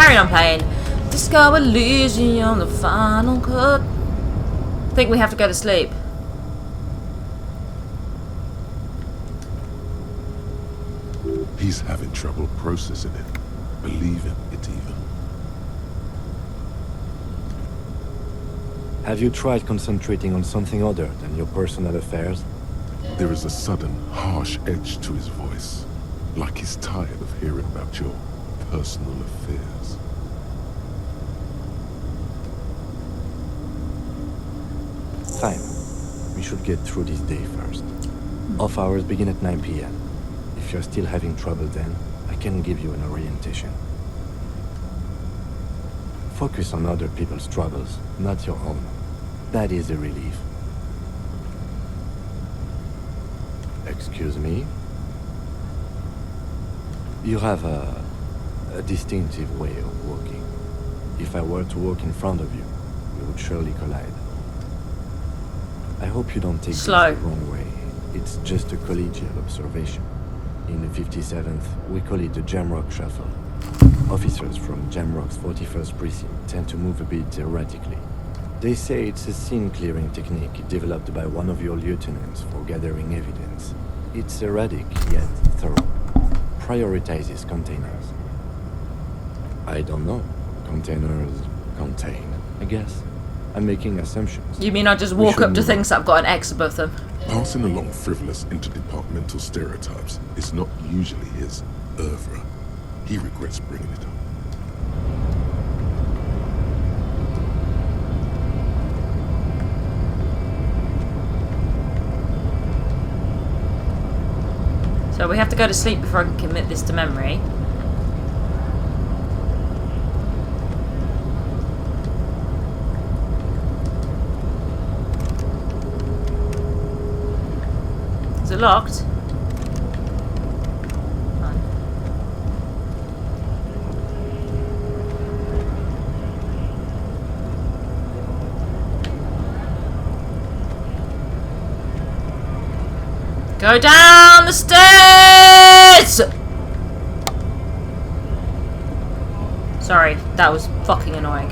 carry on playing Disco Elysium, the final cut. I think we have to go to sleep. He's having trouble processing it, believing it even. Have you tried concentrating on something other than your personal affairs? There is a sudden, harsh edge to his voice, like he's tired of hearing about your personal affairs. Fine. We should get through this day first. Off hours begin at 9 p.m. If you're still having trouble then, I can give you an orientation. Focus on other people's troubles, not your own. That is a relief. Excuse me? You have a distinctive way of walking. If I were to walk in front of you, we would surely collide. I hope you don't take this the wrong way. It's just a collegial observation. In the 57th, we call it the Jamrock Shuffle. Officers from Jamrock's 41st Precinct tend to move a bit erratically. They say it's a scene-clearing technique developed by one of your lieutenants for gathering evidence. It's erratic, yet thorough. Prioritizes containers. I don't know. Containers contain, I guess. I'm making assumptions. You mean I just walk up to things that have got an X above them? Passing along frivolous interdepartmental stereotypes is not usually his oeuvre. He regrets bringing it up. So we have to go to sleep before I can commit this to memory. Is it locked? Go down the stairs! Sorry, that was fucking annoying.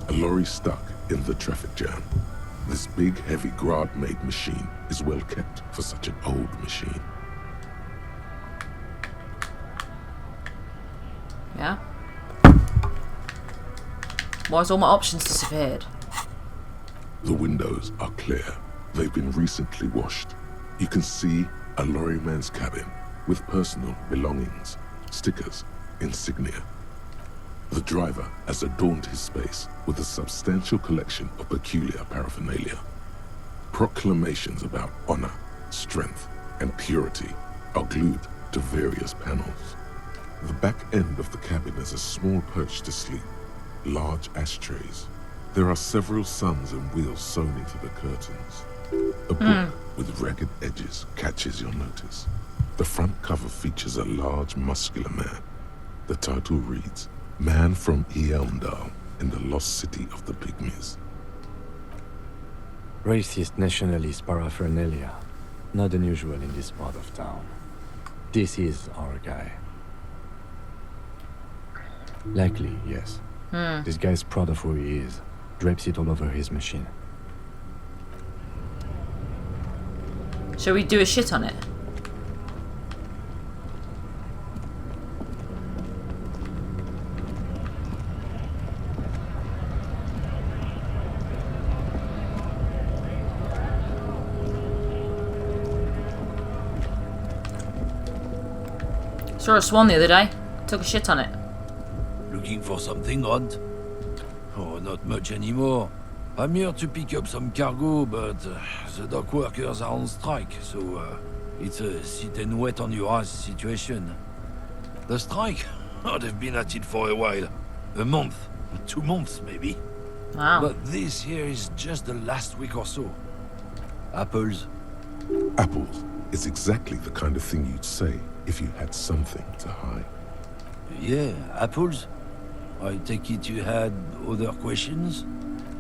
A lorry stuck in the traffic jam. This big, heavy Grad-made machine is well kept for such an old machine. Yeah? Why's all my options disappeared? The windows are clear. They've been recently washed. You can see a lorryman's cabin with personal belongings, stickers, insignia. The driver has adorned his space with a substantial collection of peculiar paraphernalia. Proclamations about honor, strength, and purity are glued to various panels. The back end of the cabin is a small perch to sleep, large ashtrays. There are several suns and wheels sewn into the curtains. A book with ragged edges catches your notice. The front cover features a large, muscular man. The title reads, Man from ELYSIUM in the lost city of the Pygmies. Racist nationalist paraphernalia. Not unusual in this part of town. This is our guy. Likely, yes. This guy's proud of who he is. Drapes it all over his machine. Shall we do a shit on it? Saw a swan the other day. Took a shit on it. Looking for something, Rod? Oh, not much anymore. I'm here to pick up some cargo, but the dock workers are on strike, so it's a sit and wait on your ass situation. The strike? Oh, they've been at it for a while. A month, 2 months maybe. Wow. But this here is just the last week or so. Apples? Apples. It's exactly the kind of thing you'd say if you had something to hide. Yeah, apples? I take it you had other questions?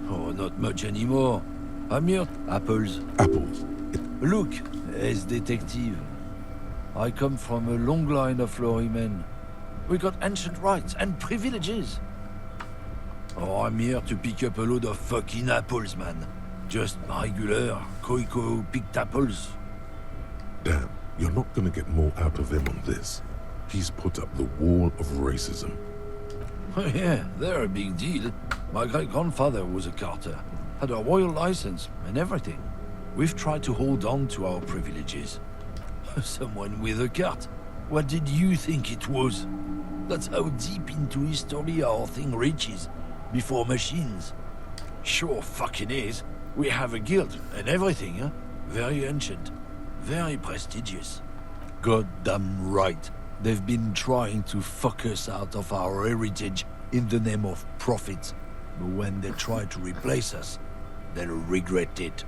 Oh, not much anymore. I'm here. Apples. Apples. Look, as detective. I come from a long line of lorrymen. We got ancient rights and privileges. Oh, I'm here to pick up a load of fucking apples, man. Just regular, Koiko picked apples. Damn, you're not gonna get more out of him on this. He's put up the wall of racism. Oh yeah, they're a big deal. My great-grandfather was a carter, had a royal license and everything. We've tried to hold on to our privileges. Someone with a cart. What did you think it was? That's how deep into history our thing reaches. Before machines. Sure fucking is. We have a guild and everything, huh? Very ancient. Very prestigious. Goddamn right. They've been trying to fuck us out of our heritage in the name of profit. But when they try to replace us, they'll regret it.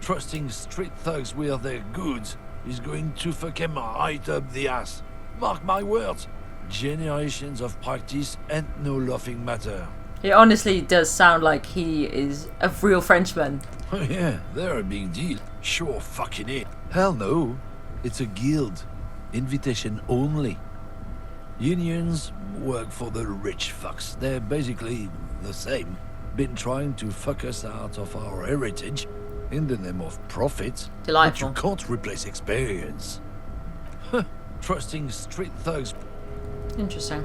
Trusting street thugs with their goods is going to fuck them right up the ass. Mark my words. Generations of practice and no laughing matter. It honestly does sound like he is a real Frenchman. Oh yeah, they're a big deal. Sure fucking it. Hell no. It's a guild. Invitation only. Unions work for the rich fucks. They're basically the same. Been trying to fuck us out of our heritage in the name of profit. Delightful. But you can't replace experience. Trusting street thugs. Interesting.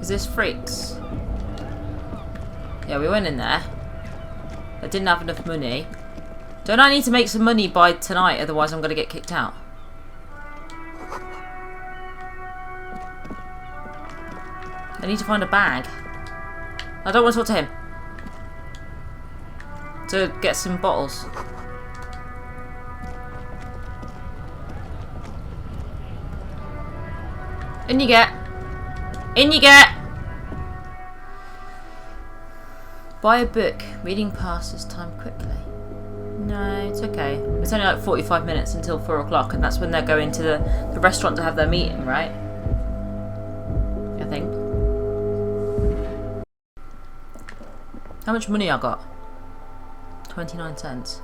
Is this freaks? Yeah, we went in there. I didn't have enough money. Don't I need to make some money by tonight, otherwise I'm going to get kicked out? I need to find a bag. I don't want to talk to him. To get some bottles. In you get. In you get. Buy a book. Reading passes time quickly. No, it's okay. It's only like 45 minutes until 4 o'clock, and that's when they're going to the restaurant to have their meeting, right? I think. How much money I got? 29 cents.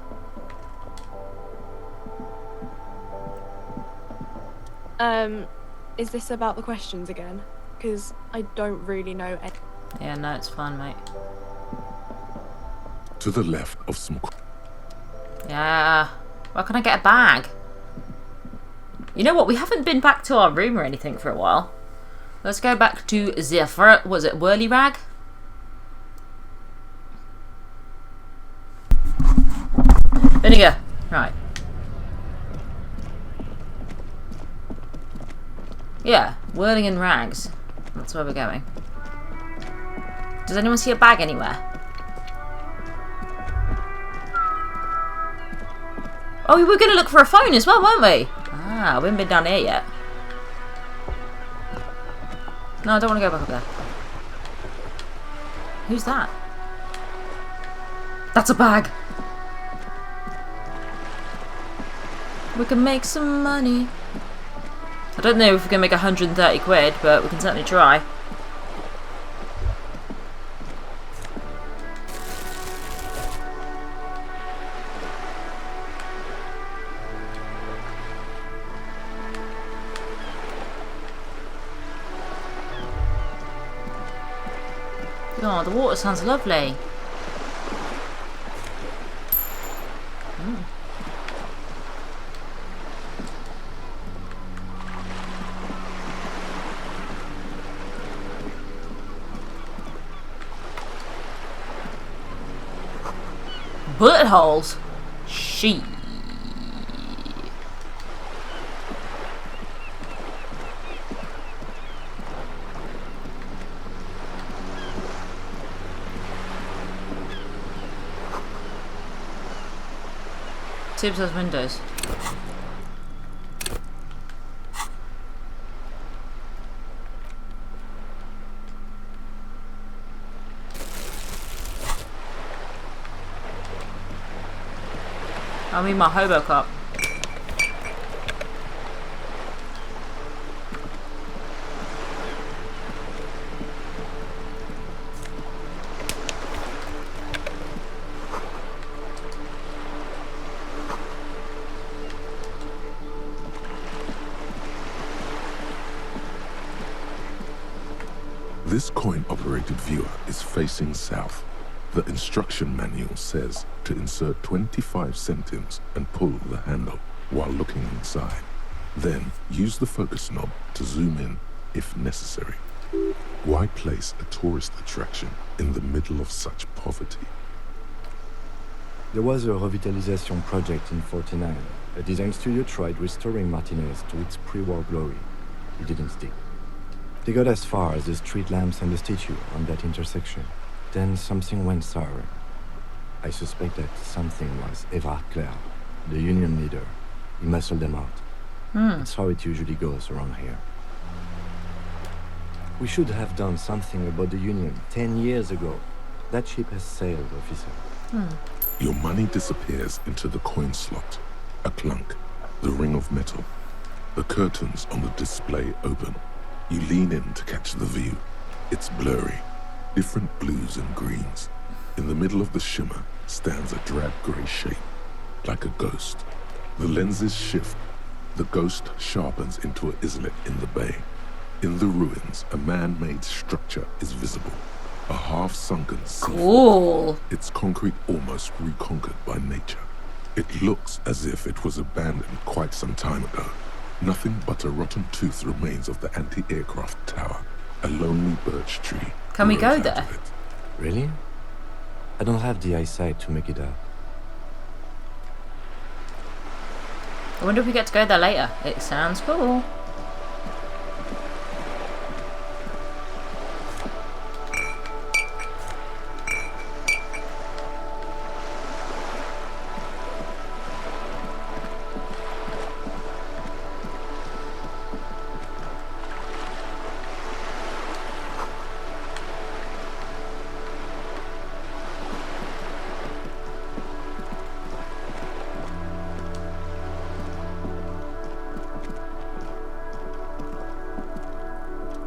Is this about the questions again? Because I don't really know any. Yeah, no, it's fine, mate. To the left of some... Yeah. Where can I get a bag? You know what? We haven't been back to our room or anything for a while. Let's go back to the... Was it whirly rag? Vinegar. Right. Yeah, whirling in rags. That's where we're going. Does anyone see a bag anywhere? Oh, we were going to look for a phone as well, weren't we? Ah, we haven't been down here yet. No, I don't want to go back up there. Who's that? That's a bag. We can make some money. I don't know if we can make 130 quid, but we can certainly try. Oh, the water sounds lovely. Bullet holes? She. Tips those windows. I mean my hobo cop. This coin-operated viewer is facing south. The instruction manual says to insert 25 centimes and pull the handle while looking inside. Then use the focus knob to zoom in if necessary. Why place a tourist attraction in the middle of such poverty? There was a revitalization project in 49. A design studio tried restoring Martinez to its pre-war glory. It didn't stick. They got as far as the street lamps and the statue on that intersection. Then something went sour. I suspect that something was Everard Clare, the union leader. He muscled them out. That's how it usually goes around here. We should have done something about the union 10 years ago. That ship has sailed, officer. Your money disappears into the coin slot. A clunk, the ring of metal. The curtains on the display open. You lean in to catch the view. It's blurry, different blues and greens. In the middle of the shimmer stands a drab grey shape, like a ghost. The lenses shift. The ghost sharpens into an islet in the bay. In the ruins, a man-made structure is visible. A half-sunken seafort. Cool. Its concrete almost reconquered by nature. It looks as if it was abandoned quite some time ago. Nothing but a rotten tooth remains of the anti-aircraft tower. A lonely birch tree. Can we go grows out there? of it. Really? I don't have the eyesight to make it up. I wonder if we get to go there later. It sounds cool.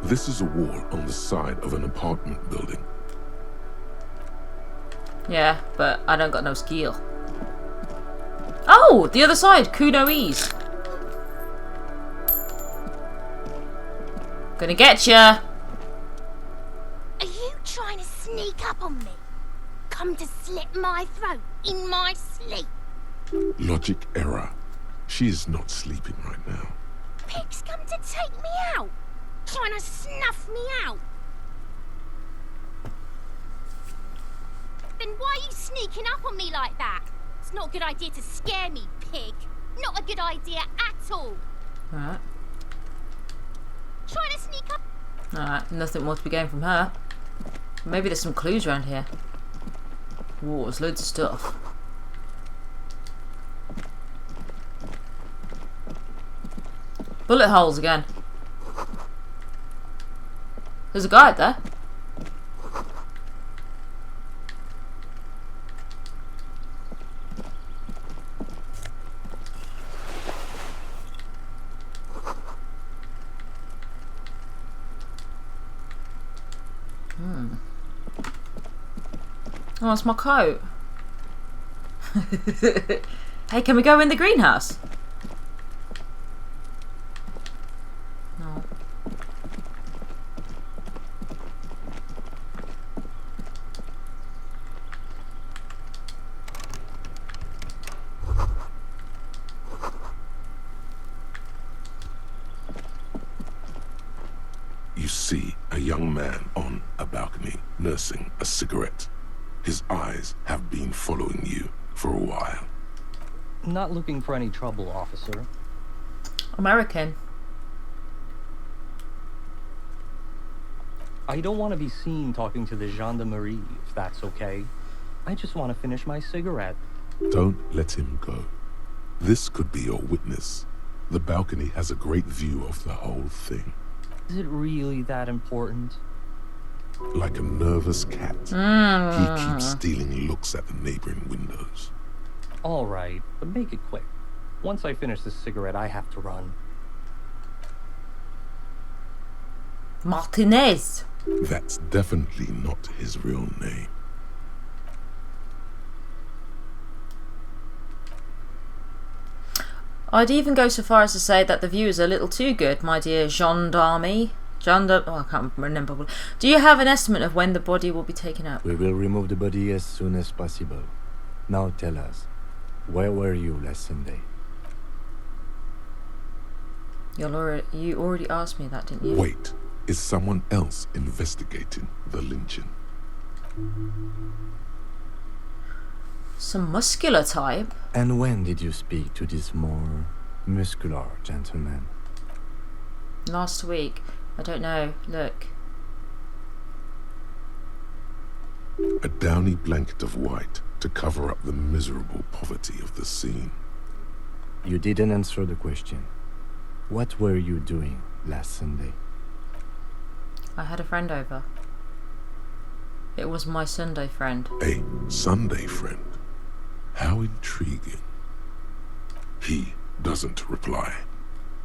This is a wall on the side of an apartment building. Yeah, but I don't got no skill. Oh, the other side. Kuno ease. Gonna get ya. Are you trying to sneak up on me? Come to slit my throat in my sleep? Logic error. She is not sleeping right now. Pigs come to take me out, trying to snuff me out. Then why are you sneaking up on me like that? It's not a good idea to scare me, pig. Not a good idea at all. Alright. Trying to sneak up. Alright, nothing more to be gained from her. Maybe there's some clues around here. Whoa, there's loads of stuff. Bullet holes again. There's a guide there. Oh, it's my coat. Hey, can we go in the greenhouse? No. You see a young man on a balcony nursing a cigarette. His eyes have been following you for a while. Not looking for any trouble, officer. American. I don't want to be seen talking to the gendarmerie, if that's okay. I just want to finish my cigarette. Don't let him go. This could be your witness. The balcony has a great view of the whole thing. Is it really that important? Like a nervous cat, he keeps stealing looks at the neighboring windows. All right, but make it quick. Once I finish this cigarette, I have to run. Martinez. That's definitely not his real name. I'd even go so far as to say that the view is a little too good, my dear gendarme. I can't remember. Do you have an estimate of when the body will be taken up? We will remove the body as soon as possible. Now tell us, where were you last Sunday? You already asked me that, didn't you? Wait, is someone else investigating the lynching? Some muscular type. And when did you speak to this more muscular gentleman? Last week. I don't know. Look. A downy blanket of white to cover up the miserable poverty of the scene. You didn't answer the question. What were you doing last Sunday? I had a friend over. It was my Sunday friend. A Sunday friend? How intriguing. He doesn't reply,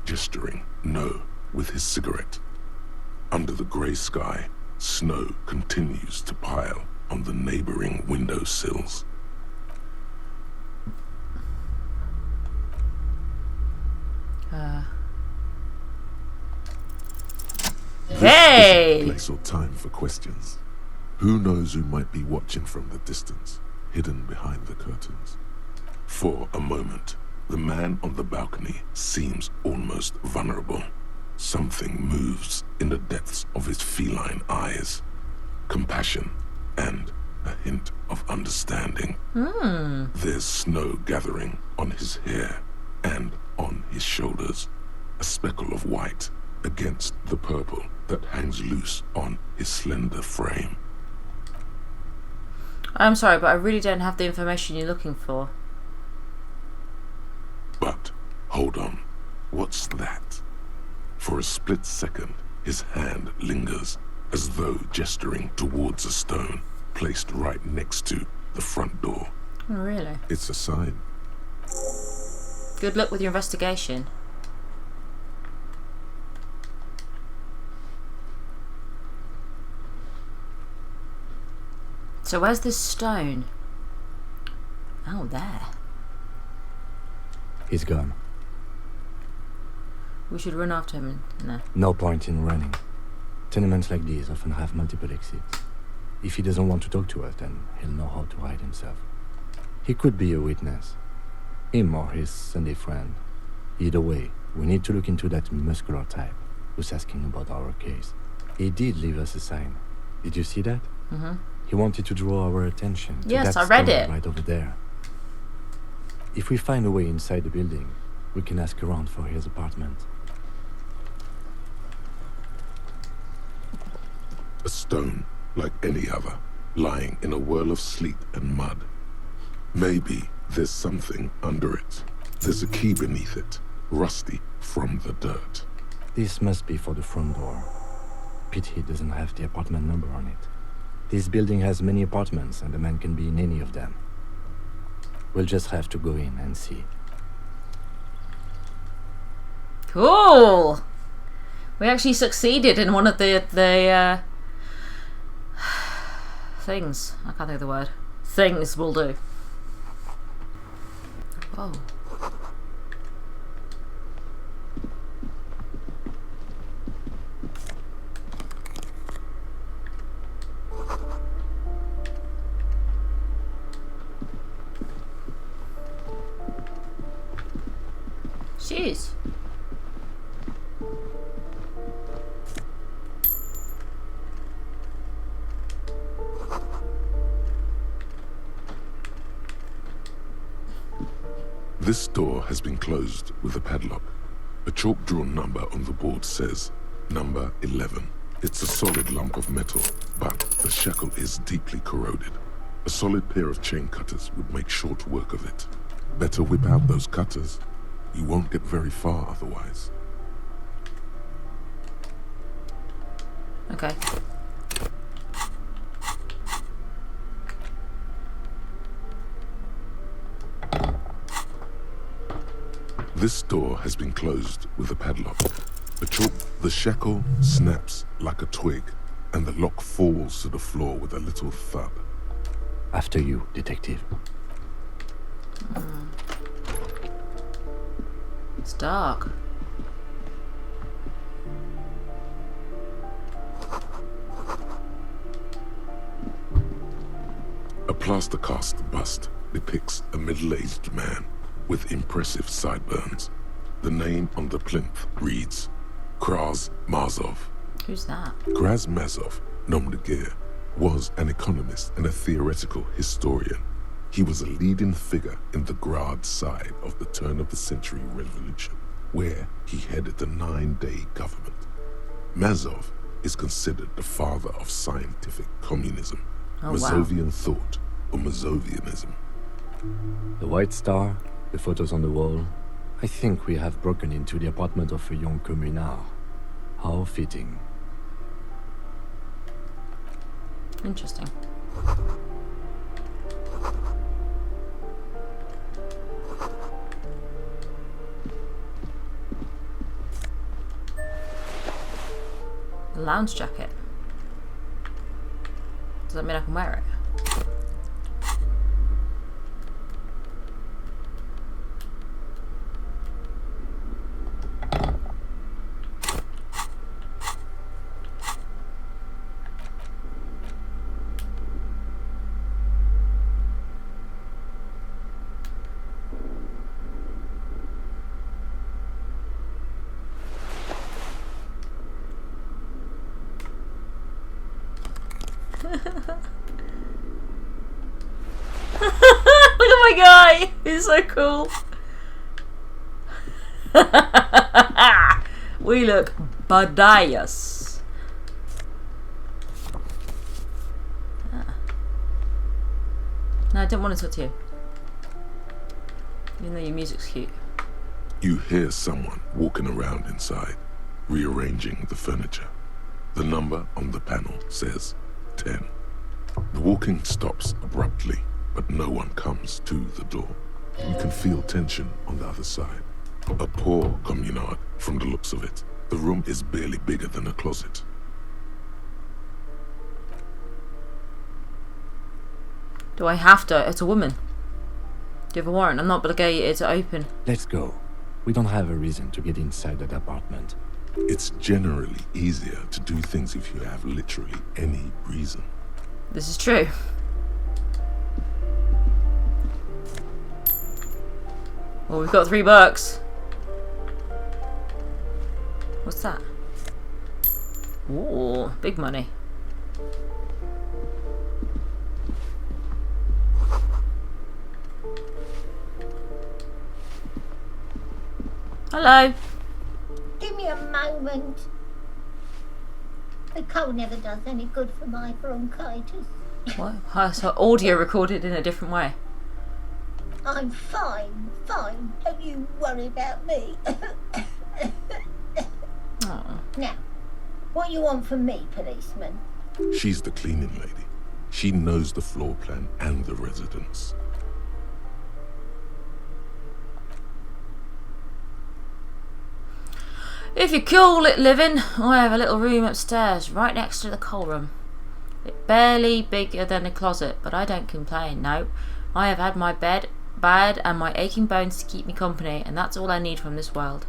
gesturing no with his cigarette. Under the grey sky, snow continues to pile on the neighboring windowsills. Hey! This isn't the place or time for questions. Who knows who might be watching from the distance, hidden behind the curtains? For a moment, the man on the balcony seems almost vulnerable. Something moves in the depths of his feline eyes. Compassion and a hint of understanding. There's snow gathering on his hair and on his shoulders. A speckle of white against the purple that hangs loose on his slender frame. I'm sorry, but I really don't have the information you're looking for. But, hold on, what's that? For a split second, his hand lingers, as though gesturing towards a stone placed right next to the front door. Oh, really? It's a sign. Good luck with your investigation. So where's this stone? Oh, there. He's gone. We should run after him. No. No point in running. Tenements like these often have multiple exits. If he doesn't want to talk to us, then he'll know how to hide himself. He could be a witness. Him or his Sunday friend. Either way, we need to look into that muscular type who's asking about our case. He did leave us a sign. Did you see that? Mm-hmm. He wanted to draw our attention to Yes, that I read stone it. right over there. If we find a way inside the building, we can ask around for his apartment. A stone like any other, lying in a whirl of sleet and mud. Maybe there's something under it. There's a key beneath it, rusty from the dirt. This must be for the front door. Pity he doesn't have the apartment number on it. This building has many apartments and the man can be in any of them. We'll just have to go in and see. Cool! We actually succeeded in one of the things. I can't think of the word. Things will do. Whoa. Jeez. This door has been closed with a padlock. A chalk-drawn number on the board says, number 11. It's a solid lump of metal, but the shackle is deeply corroded. A solid pair of chain cutters would make short work of it. Better whip out those cutters. You won't get very far otherwise. Okay. This door has been closed with a padlock. The shackle snaps like a twig, and the lock falls to the floor with a little thud. After you, detective. It's dark. A plaster cast bust depicts a middle-aged man with impressive sideburns. The name on the plinth reads Kraz Mazov. Who's that? Kraz Mazov, nom de guerre, was an economist and a theoretical historian. He was a leading figure in the Grad side of the turn-of-the-century revolution, where he headed the 9-day government. Mazov is considered the father of scientific communism, Mazovian thought, or Mazovianism. The White Star, the photos on the wall. I think we have broken into the apartment of a young communard. How fitting. Interesting. A lounge jacket. Does that mean I can wear it? Look at my guy! He's so cool. We look badass. No, I don't want to talk to you. Even though your music's cute. You hear someone walking around inside, rearranging the furniture. The number on the panel says 10. The walking stops abruptly, but no one comes to the door. You can feel tension on the other side. A poor communard, from the looks of it. The room is barely bigger than a closet. Do I have to? It's a woman. Do you have a warrant? I'm not obligated to open. Let's go. We don't have a reason to get inside that apartment. It's generally easier to do things if you have literally any reason. This is true. Well, we've got $3. What's that? Ooh, big money. Hello. Give me a moment. The cold never does any good for my bronchitis. What? Oh, so audio recorded in a different way. I'm fine. Don't you worry about me. Oh. Now, what you want from me, policeman? She's the cleaning lady. She knows the floor plan and the residence. If you call it living, I have a little room upstairs, right next to the coal room. It's barely bigger than a closet, but I don't complain, no. I have had my bed and my aching bones to keep me company, and that's all I need from this world.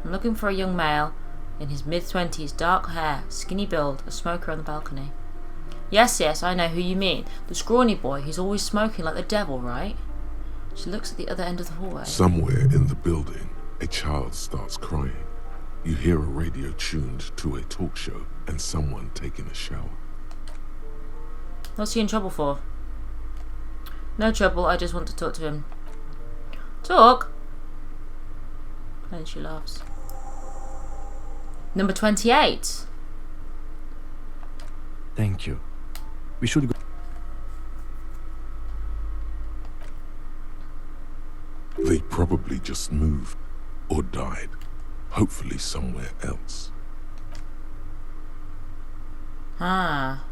I'm looking for a young male, in his mid-20s, dark hair, skinny build, a smoker on the balcony. Yes, I know who you mean. The scrawny boy who's always smoking like the devil, right? She looks at the other end of the hallway. Somewhere in the building, a child starts crying. You hear a radio tuned to a talk show and someone taking a shower. What's he in trouble for? No trouble, I just want to talk to him. Talk? And she laughs. Number 28. Thank you. We should go. They probably just moved or died, hopefully somewhere else. Ah.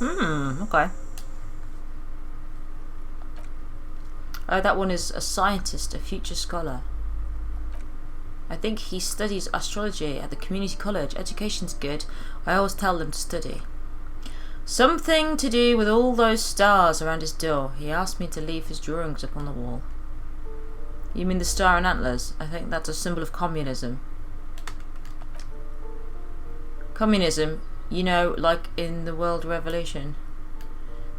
Okay. Oh, that one is a scientist, a future scholar. I think he studies astrology at the community college. Education's good. I always tell them to study. Something to do with all those stars around his door. He asked me to leave his drawings up on the wall. You mean the star and antlers? I think that's a symbol of communism. Communism, you know, like in the World Revolution.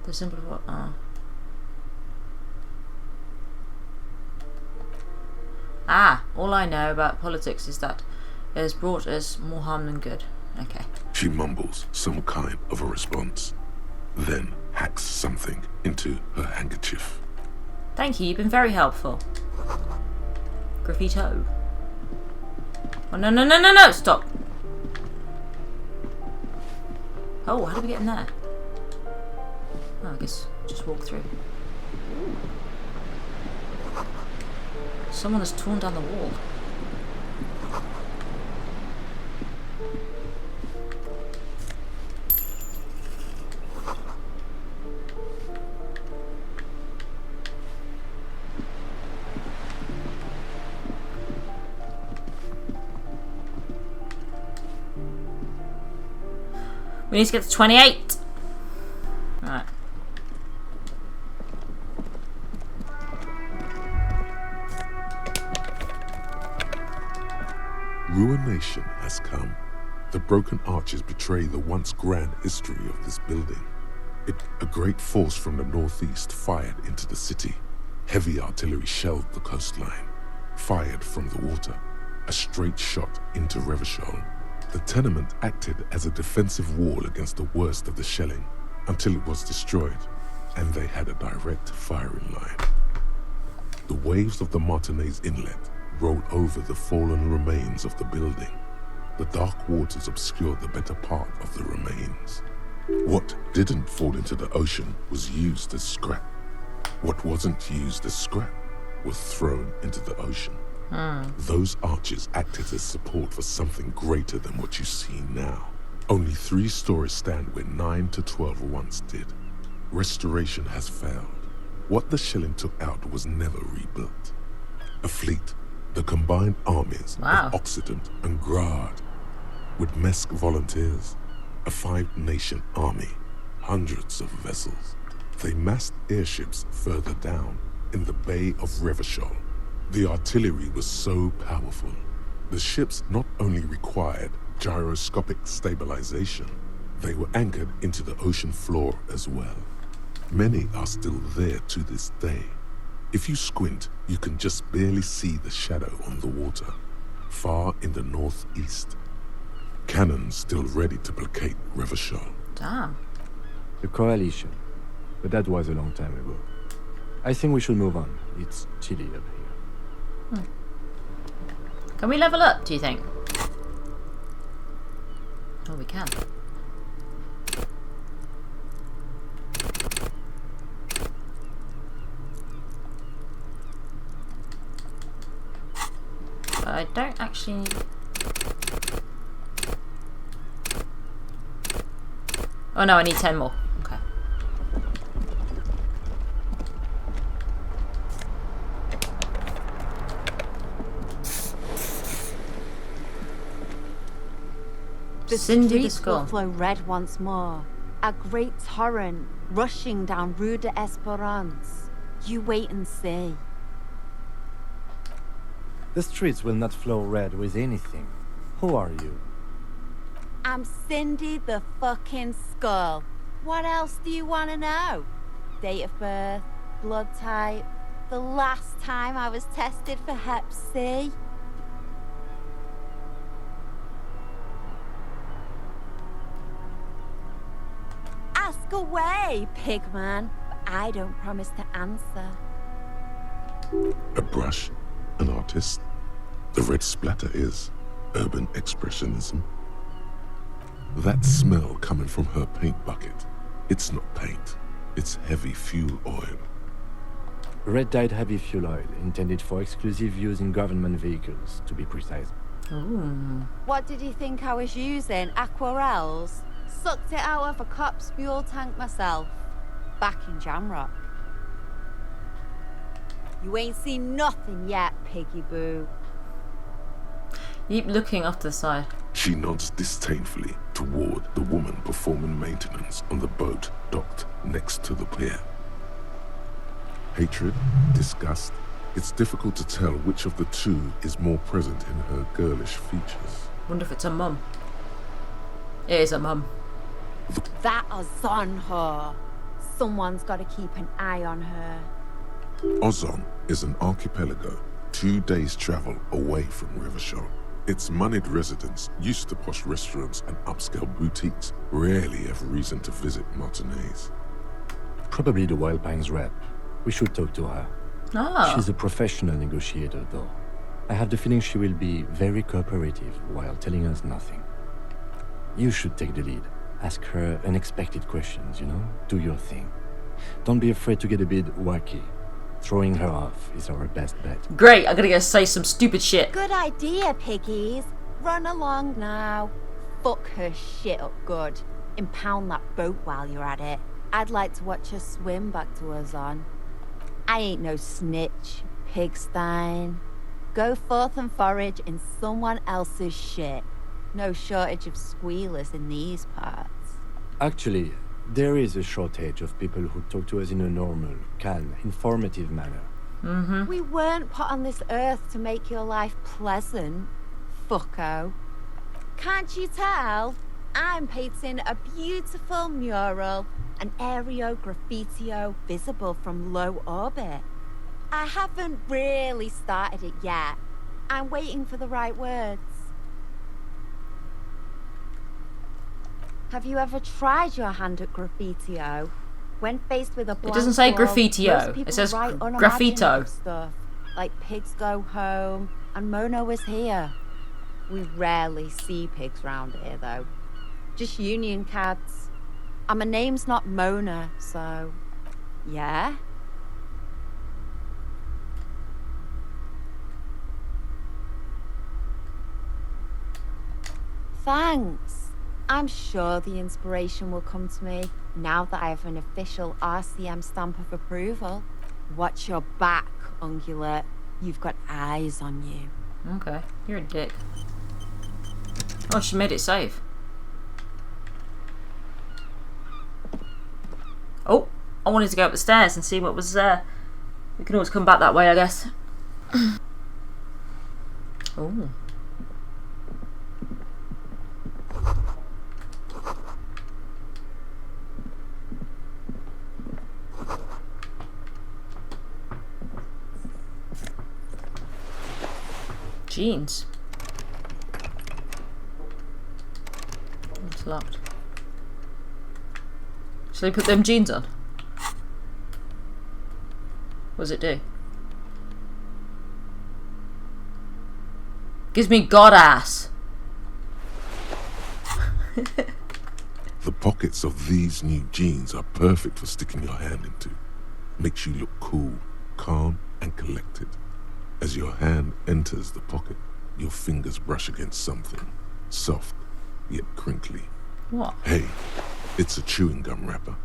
The symbol of what? All I know about politics is that it has brought us more harm than good. Okay. She mumbles some kind of a response, then hacks something into her handkerchief. Thank you, you've been very helpful. Graffito. Oh, no, stop. Oh, how do we get in there? Oh, I guess just walk through. Someone has torn down the wall. We need to get to 28. Right. Ruination has come. The broken arches betray the once grand history of this building. A great force from the northeast fired into the city. Heavy artillery shelled the coastline. Fired from the water. A straight shot into Revachol. The tenement acted as a defensive wall against the worst of the shelling until it was destroyed, and they had a direct firing line. The waves of the Martinez Inlet rolled over the fallen remains of the building. The dark waters obscured the better part of the remains. What didn't fall into the ocean was used as scrap. What wasn't used as scrap was thrown into the ocean. Those arches acted as support for something greater than what you see now. Only 3 stories stand where 9 to 12 once did. Restoration has failed. What the shelling took out was never rebuilt. A fleet, the combined armies of Occident and Grad, with Mesk volunteers, a 5-nation army, hundreds of vessels. They massed airships further down in the Bay of Revachol. The artillery was so powerful. The ships not only required gyroscopic stabilization, they were anchored into the ocean floor as well. Many are still there to this day. If you squint, you can just barely see the shadow on the water, far in the northeast. Cannons still ready to placate Revachol. Damn. The coalition. But that was a long time ago. I think we should move on. It's chilly up here. Can we level up, do you think? Oh, we can. I don't actually need... Oh no, I need 10 more. Okay. The Cindy streets the will flow red once more. A great torrent rushing down Rue de Esperance. You wait and see. The streets will not flow red with anything. Who are you? I'm Cindy the fucking Skull. What else do you want to know? Date of birth, blood type, the last time I was tested for Hep C. Ask away, pigman, but I don't promise to answer. A brush, an artist. The red splatter is urban expressionism. That smell coming from her paint bucket, it's not paint, it's heavy fuel oil. Red-dyed heavy fuel oil, intended for exclusive use in government vehicles, to be precise. Ooh. What did you think I was using? Aquarels? Sucked it out of a cop's fuel tank myself. Back in Jamrock. You ain't seen nothing yet, piggy boo. Keep looking off to the side. She nods disdainfully toward the woman performing maintenance on the boat docked next to the pier. Hatred, disgust, it's difficult to tell which of the two is more present in her girlish features. Wonder if it's a mum. It is a mum. That is on her. Someone's got to keep an eye on her. Ozon is an archipelago 2 days' travel away from Rivershore. Its moneyed residents, used to posh restaurants and upscale boutiques, rarely have reason to visit Martinez. Probably the Wild Pines rep. We should talk to her. Ah. She's a professional negotiator, though. I have the feeling she will be very cooperative while telling us nothing. You should take the lead. Ask her unexpected questions, you know? Do your thing. Don't be afraid to get a bit wacky. Throwing her off is our best bet. Great, I'm gonna go say some stupid shit. Good idea, piggies. Run along now. Fuck her shit up good. Impound that boat while you're at it. I'd like to watch her swim back to Ozon. I ain't no snitch, pigstein. Go forth and forage in someone else's shit. No shortage of squealers in these parts. Actually, there is a shortage of people who talk to us in a normal, calm, informative manner. Mm-hmm. We weren't put on this earth to make your life pleasant, fucko. Can't you tell? I'm painting a beautiful mural, an aereo graffitio visible from low orbit. I haven't really started it yet. I'm waiting for the right words. Have you ever tried your hand at graffitio? When faced with a blank It doesn't say wall, graffitio. most people It says write graffito. unimaginative stuff, like pigs go home and Mona was here. We rarely see pigs round here though. Just union cads. And my name's not Mona, so yeah. Thanks. I'm sure the inspiration will come to me now that I have an official RCM stamp of approval. Watch your back, Ungulate. You've got eyes on you. Okay, you're a dick. Oh, she made it safe. Oh, I wanted to go up the stairs and see what was there. We can always come back that way, I guess. Oh. Jeans. It's locked. Shall I put them jeans on? What does it do? Gives me god ass. The pockets of these new jeans are perfect for sticking your hand into. Makes you look cool, calm, and collected. As your hand enters the pocket, your fingers brush against something, soft yet crinkly. What? Hey, it's a chewing gum wrapper.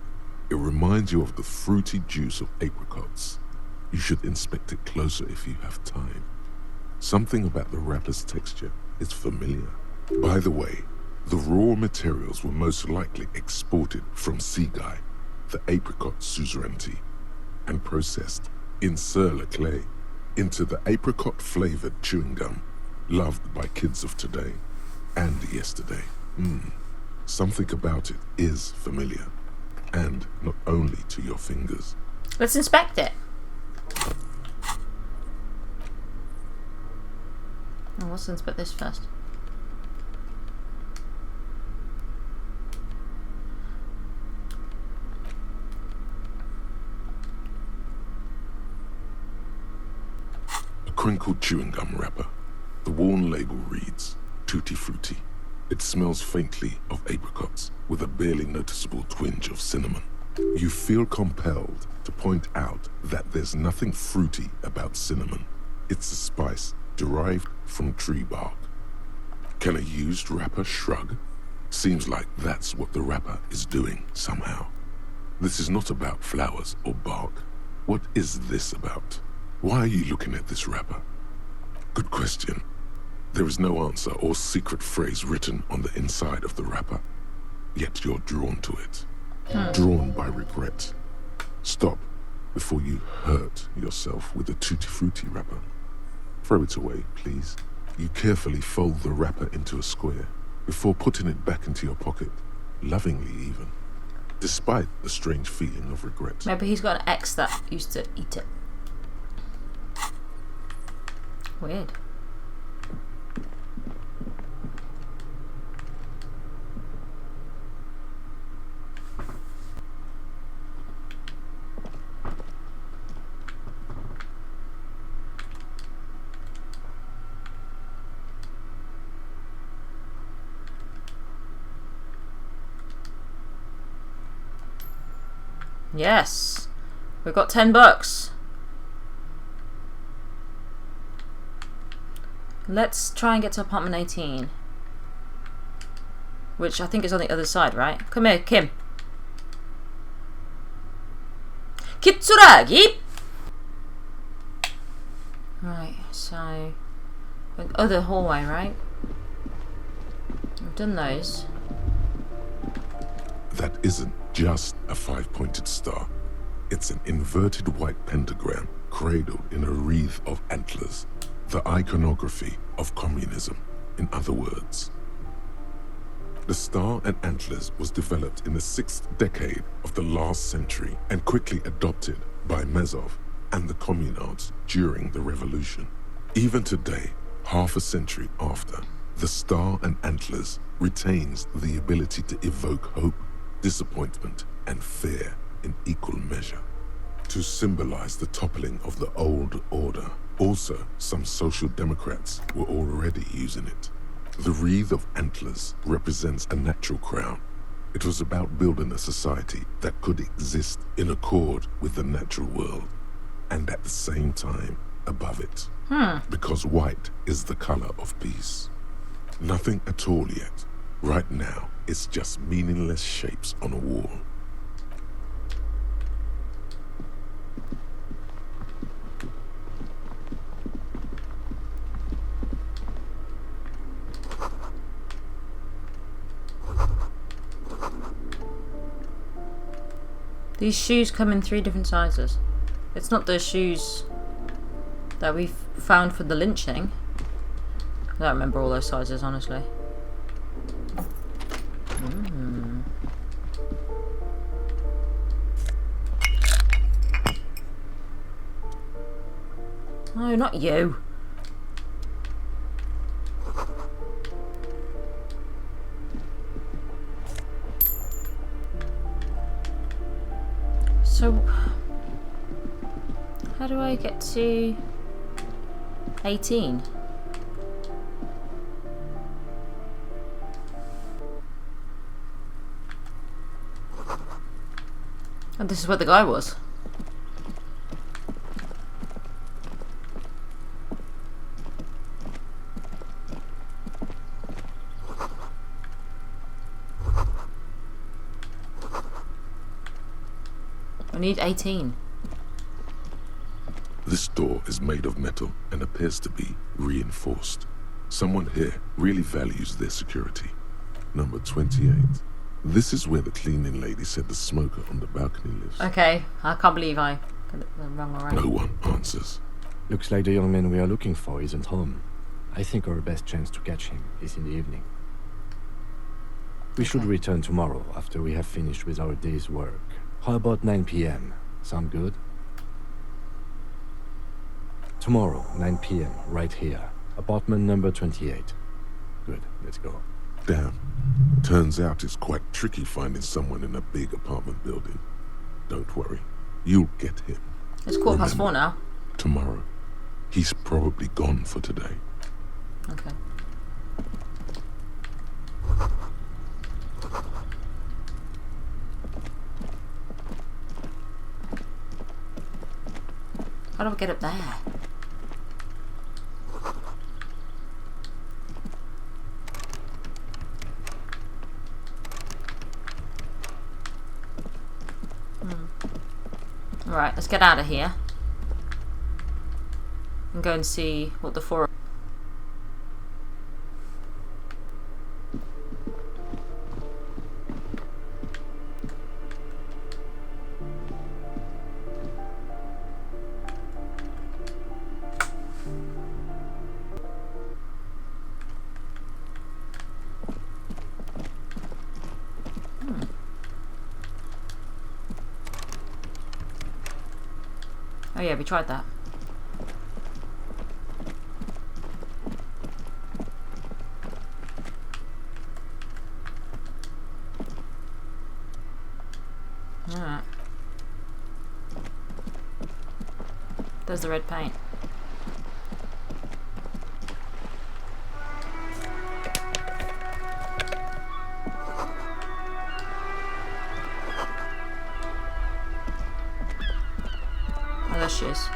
It reminds you of the fruity juice of apricots. You should inspect it closer if you have time. Something about the wrapper's texture is familiar. By the way, the raw materials were most likely exported from Seaguy, the apricot suzerainty, and processed in Sur-le-Clay into the apricot-flavored chewing gum loved by kids of today and yesterday. Something about it is familiar, and not only to your fingers. Let's inspect it. Oh, let's inspect this first. A crinkled chewing gum wrapper. The worn label reads, Tutti Frutti. It smells faintly of apricots with a barely noticeable twinge of cinnamon. You feel compelled to point out that there's nothing fruity about cinnamon. It's a spice derived from tree bark. Can a used wrapper shrug? Seems like that's what the wrapper is doing somehow. This is not about flowers or bark. What is this about? Why are you looking at this wrapper? Good question. There is no answer or secret phrase written on the inside of the wrapper. Yet you're drawn to it. Drawn by regret. Stop before you hurt yourself with a Tutti Frutti wrapper. Throw it away, please. You carefully fold the wrapper into a square before putting it back into your pocket, lovingly even, despite the strange feeling of regret. Maybe he's got an ex that used to eat it. Weird. Yes, we've got $10. Let's try and get to apartment 18, which I think is on the other side, right? Come here, Kim. Kitsuragi! Right, so the other hallway, right? We've done those. That isn't just a 5-pointed star. It's an inverted white pentagram cradled in a wreath of antlers. The iconography of communism, in other words. The star and antlers was developed in the 6th decade of the last century and quickly adopted by Mazov and the communards during the revolution. Even today, half a century after, the star and antlers retains the ability to evoke hope, disappointment, and fear in equal measure, to symbolize the toppling of the old order. Also, some social democrats were already using it. The wreath of antlers represents a natural crown. It was about building a society that could exist in accord with the natural world, and at the same time above it. Because white is the color of peace. Nothing at all yet. Right now, it's just meaningless shapes on a wall. These shoes come in 3 different sizes. It's not the shoes that we found for the lynching. I don't remember all those sizes, honestly. No, not you. So, how do I get to 18? And this is where the guy was. I need 18. This door is made of metal and appears to be reinforced. Someone here really values their security. Number 28. This is where the cleaning lady said the smoker on the balcony lives. Okay, I can't believe I got it wrong already. No one answers. Looks like the young man we are looking for isn't home. I think our best chance to catch him is in the evening. We should return tomorrow after we have finished with our day's work. How about 9 p.m.? Sound good? Tomorrow, 9 p.m., right here. Apartment number 28. Good, let's go. Damn. Turns out it's quite tricky finding someone in a big apartment building. Don't worry. You'll get him. It's 4:15 now. Tomorrow. He's probably gone for today. Okay. How do I get up there? Alright, let's get out of here. And go and see what the four... Oh yeah, we tried that. Alright. There's the red paint. Oh, there she is.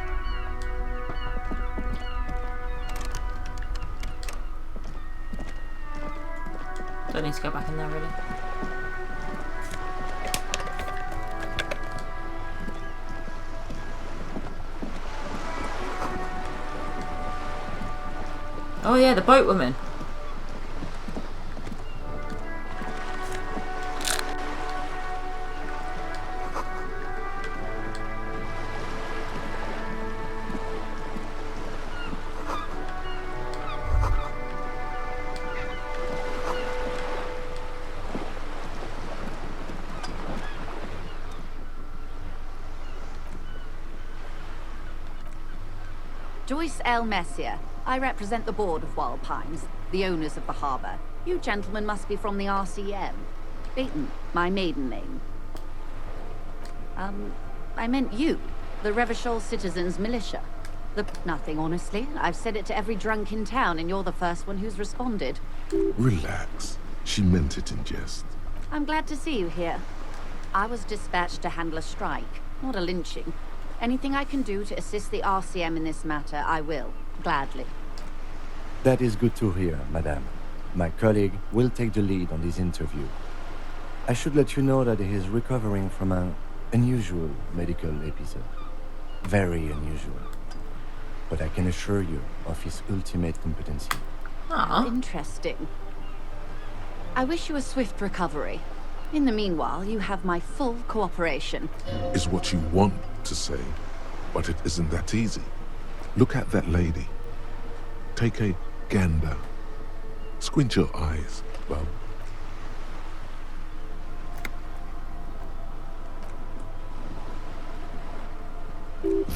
Don't need to go back in there, really. Oh yeah, the boat woman. Joyce L. Messier. I represent the board of Wild Pines, the owners of the harbour. You gentlemen must be from the RCM. Baton, my maiden name. I meant you, the Revachol Citizens Militia. Nothing, honestly. I've said it to every drunk in town, and you're the first one who's responded. Relax. She meant it in jest. I'm glad to see you here. I was dispatched to handle a strike, not a lynching. Anything I can do to assist the RCM in this matter, I will. Gladly. That is good to hear, madame. My colleague will take the lead on this interview. I should let you know that he is recovering from an unusual medical episode. Very unusual. But I can assure you of his ultimate competency. Aww. Interesting. I wish you a swift recovery. In the meanwhile, you have my full cooperation. Is what you want to say, but it isn't that easy. Look at that lady. Take a gander. Squint your eyes, bub.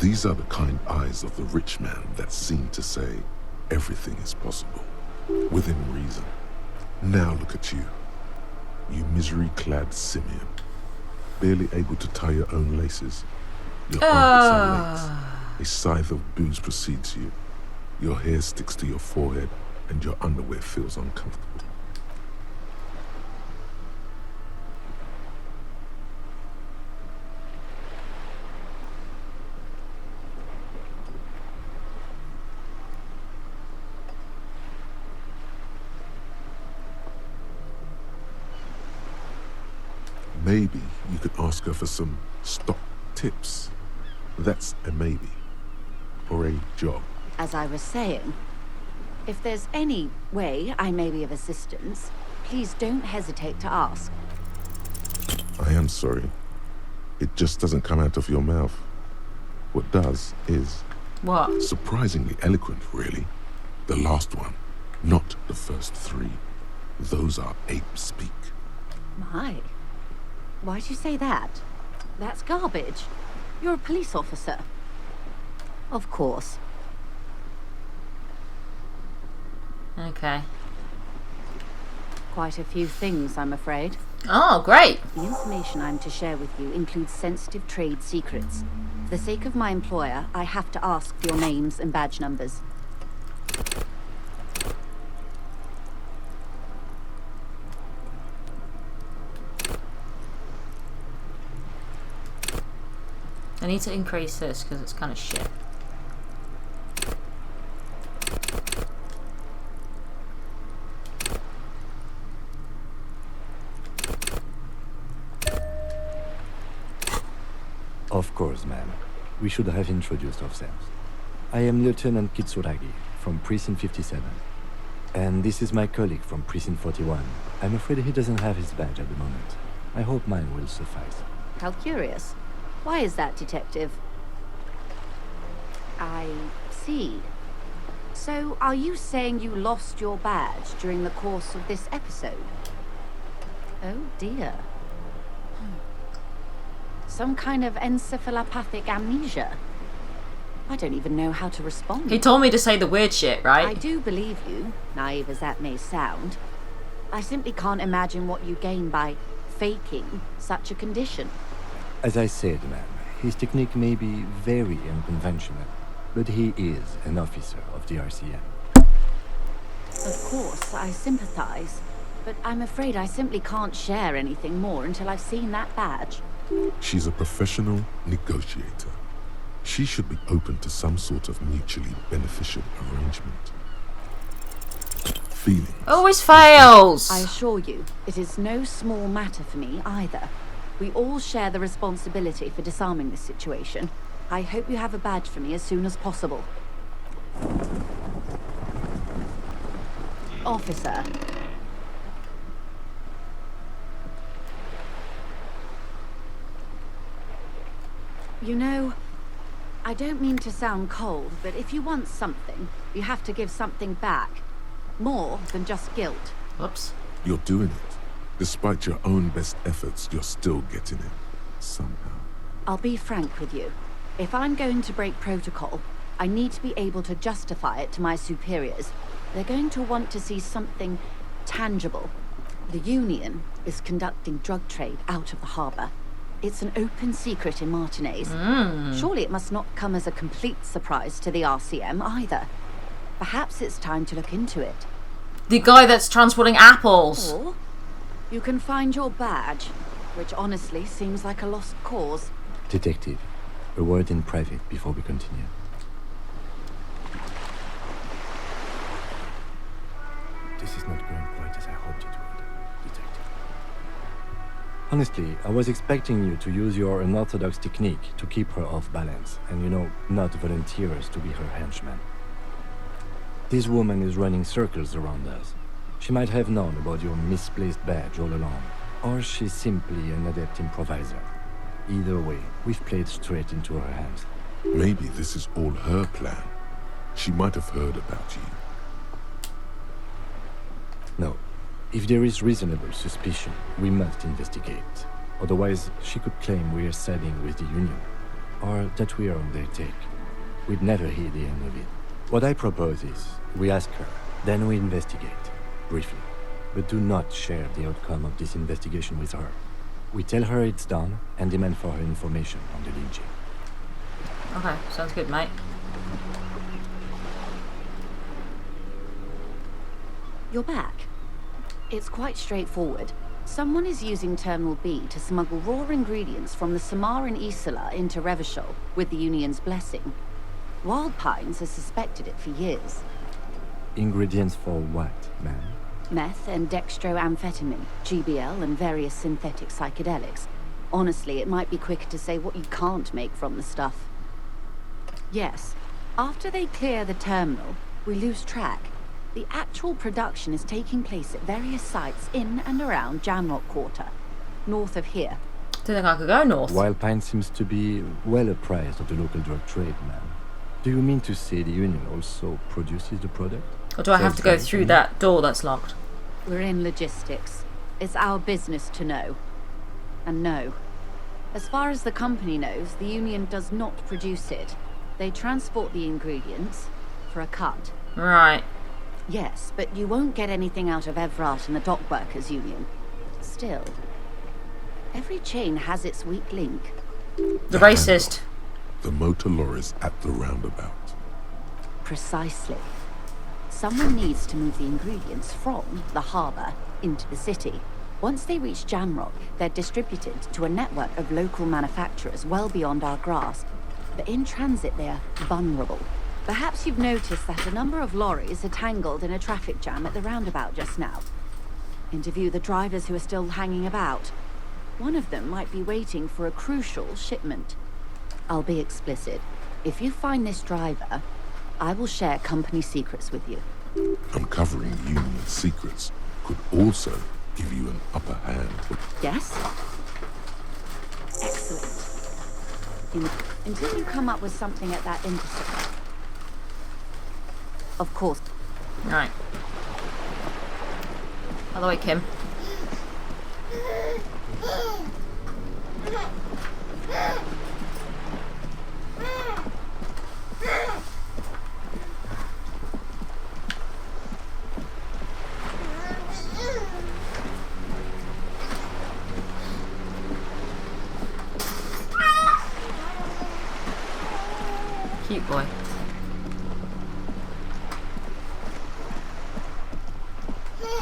These are the kind eyes of the rich man that seem to say everything is possible, within reason. Now look at you, you misery-clad simian, barely able to tie your own laces. Your armpits are lace. A scythe of booze precedes you. Your hair sticks to your forehead, and your underwear feels uncomfortable. Maybe you could ask her for some stock tips. That's a maybe. Or a job. As I was saying, if there's any way I may be of assistance, please don't hesitate to ask. I am sorry. It just doesn't come out of your mouth. What does is... What? Surprisingly eloquent, really. The last one, not the first three. Those are ape speak. My. Why'd you say that? That's garbage. You're a police officer. Of course. Okay. Quite a few things, I'm afraid. Oh, great. The information I'm to share with you includes sensitive trade secrets. For the sake of my employer, I have to ask for your names and badge numbers. I need to increase this because it's kind of shit. Of course, ma'am. We should have introduced ourselves. I am Lieutenant Kitsuragi from Precinct 57. And this is my colleague from Precinct 41. I'm afraid he doesn't have his badge at the moment. I hope mine will suffice. How curious. Why is that, Detective? I see. So, are you saying you lost your badge during the course of this episode? Oh dear. Some kind of encephalopathic amnesia? I don't even know how to respond. He told me to say the weird shit, right? I do believe you, naive as that may sound. I simply can't imagine what you gain by faking such a condition. As I said, ma'am, his technique may be very unconventional, but he is an officer of the RCM. Of course, I sympathize, but I'm afraid I simply can't share anything more until I've seen that badge. She's a professional negotiator. She should be open to some sort of mutually beneficial arrangement. Feelings. Always fails. I assure you, it is no small matter for me either. We all share the responsibility for disarming this situation. I hope you have a badge for me as soon as possible. Officer. You know, I don't mean to sound cold, but if you want something, you have to give something back. More than just guilt. Whoops. You're doing it. Despite your own best efforts, you're still getting it. Somehow. I'll be frank with you. If I'm going to break protocol, I need to be able to justify it to my superiors. They're going to want to see something tangible. The Union is conducting drug trade out of the harbor. It's an open secret in Martinez. Surely it must not come as a complete surprise to the RCM either. Perhaps it's time to look into it. The guy that's transporting apples. Or you can find your badge, which honestly seems like a lost cause. Detective, a word in private before we continue. This is not going quite as I hoped it would, Detective. Honestly, I was expecting you to use your unorthodox technique to keep her off balance, and not volunteer us to be her henchman. This woman is running circles around us. She might have known about your misplaced badge all along, or she's simply an adept improviser. Either way, we've played straight into her hands. Maybe this is all her plan. She might have heard about you. No. If there is reasonable suspicion, we must investigate. Otherwise, she could claim we are siding with the Union, or that we are on their take. We'd never hear the end of it. What I propose is, we ask her, then we investigate, briefly. But do not share the outcome of this investigation with her. We tell her it's done, and demand for her information on the lynching. Okay, sounds good, mate. You're back. It's quite straightforward. Someone is using Terminal B to smuggle raw ingredients from the Samar and Isola into Revachol with the Union's blessing. Wild Pines has suspected it for years. Ingredients for what, ma'am? Meth and dextroamphetamine, GBL, and various synthetic psychedelics. Honestly, it might be quicker to say what you can't make from the stuff. Yes, after they clear the terminal, we lose track. The actual production is taking place at various sites in and around Jamrock Quarter, north of here. Don't think I could go north. Wild Pine seems to be well apprised of the local drug trade, ma'am. Do you mean to say the Union also produces the product? Or do I have to go through that door that's locked? We're in logistics. It's our business to know. And no. As far as the company knows, the Union does not produce it. They transport the ingredients for a cut. Right. Yes, but you won't get anything out of Evrat and the Dock Workers Union. Still, every chain has its weak link. The racist. The motor lorries at the roundabout. Precisely. Someone needs to move the ingredients from the harbour into the city. Once they reach Jamrock, they're distributed to a network of local manufacturers well beyond our grasp. But in transit, they're vulnerable. Perhaps you've noticed that a number of lorries are tangled in a traffic jam at the roundabout just now. Interview the drivers who are still hanging about. One of them might be waiting for a crucial shipment. I'll be explicit. If you find this driver, I will share company secrets with you. Uncovering Union secrets could also give you an upper hand. Yes? Excellent. Until you come up with something at that intersection. Of course. Right. By the way, Kim. Cute boy.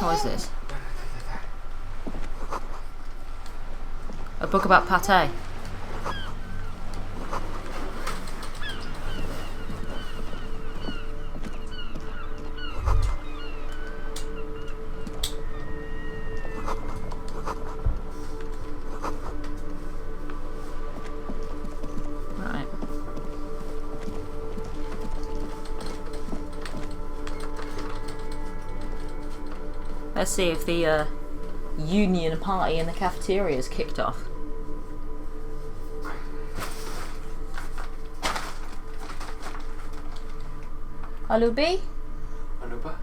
What is this? A book about pate. Right. Let's see if the union party in the cafeteria is kicked off. Hello, B. Hello, Pa.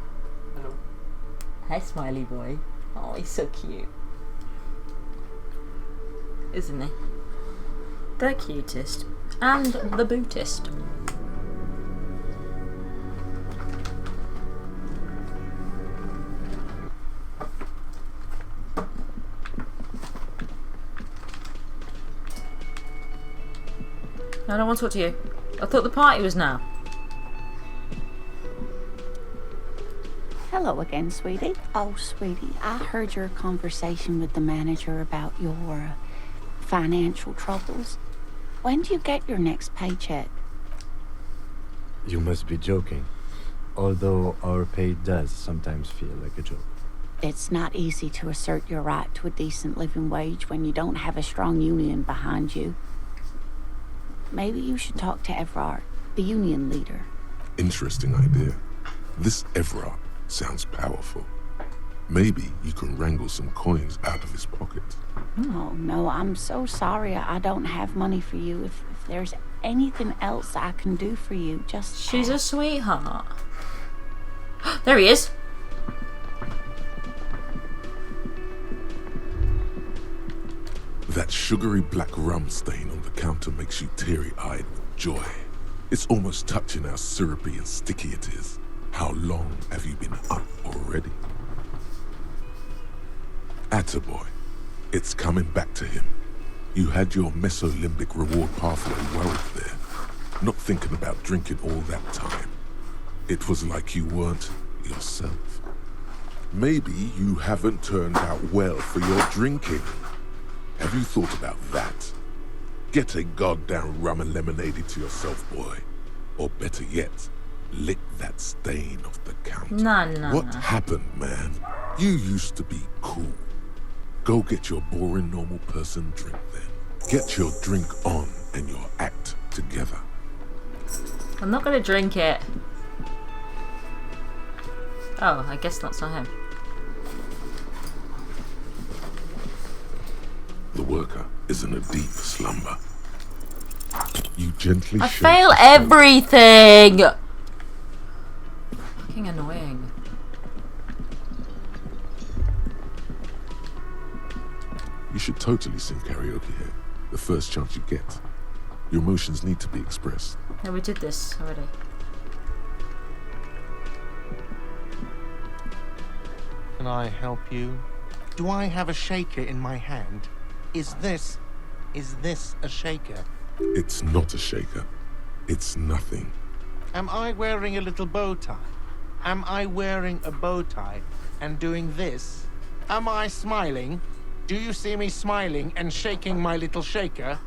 Hello. Hi, smiley boy. Oh, he's so cute. Isn't he? The cutest. And the bootist. I don't want to talk to you. I thought the party was now. Hello again, sweetie. Oh, sweetie, I heard your conversation with the manager about your financial troubles. When do you get your next paycheck? You must be joking. Although our pay does sometimes feel like a joke. It's not easy to assert your right to a decent living wage when you don't have a strong union behind you. Maybe you should talk to Everard, the union leader. Interesting idea. This Everard sounds powerful. Maybe you can wrangle some coins out of his pocket. Oh, no, I'm so sorry. I don't have money for you. If there's anything else I can do for you, just... She's a sweetheart. There he is. That sugary black rum stain on the counter makes you teary-eyed with joy. It's almost touching how syrupy and sticky it is. How long have you been up already? Attaboy. It's coming back to him. You had your mesolimbic reward pathway worried there, not thinking about drinking all that time. It was like you weren't yourself. Maybe you haven't turned out well for your drinking. Have you thought about that? Get a goddamn rum and lemonade to yourself, boy. Or better yet, lick that stain off the counter. No. What happened, man? You used to be cool. Go get your boring normal person drink then. Get your drink on and your act together. I'm not gonna drink it. Oh, I guess that's not him. The worker is in a deep slumber. You gently I shake fail the stone. everything! Fucking annoying. You should totally sing karaoke here. The first chance you get. Your emotions need to be expressed. Yeah, we did this already. Can I help you? Do I have a shaker in my hand? Is this a shaker? It's not a shaker. It's nothing. Am I wearing a little bow tie? Am I wearing a bow tie and doing this? Am I smiling? Do you see me smiling and shaking my little shaker?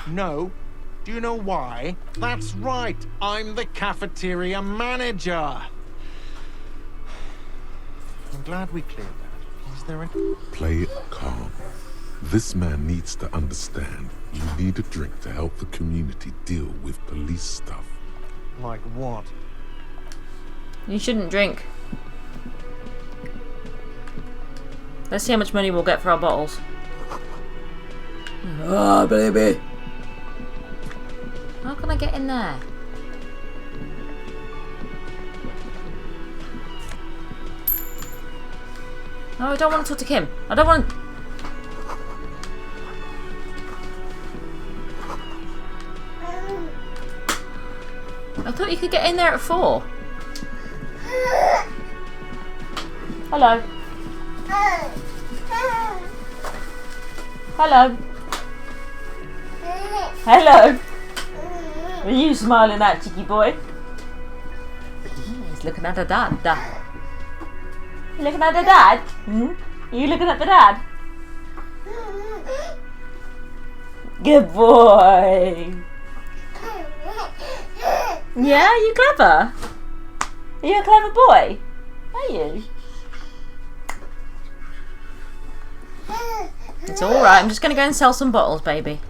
No. Do you know why? That's right. I'm the cafeteria manager. I'm glad we cleared that. Is there a... Play it calm. This man needs to understand you need a drink to help the community deal with police stuff. Like what? You shouldn't drink. Let's see how much money we'll get for our bottles. Oh, baby. How can I get in there? No, I don't want to talk to Kim. I don't want... I thought you could get in there at 4. Hello. Hello. Hello. Are you smiling at, cheeky boy? He's looking at the dad. You looking at the dad? Hmm? Are you looking at the dad? Good boy. Yeah, are you clever? Are you a clever boy? Are you? It's alright, I'm just gonna go and sell some bottles, baby.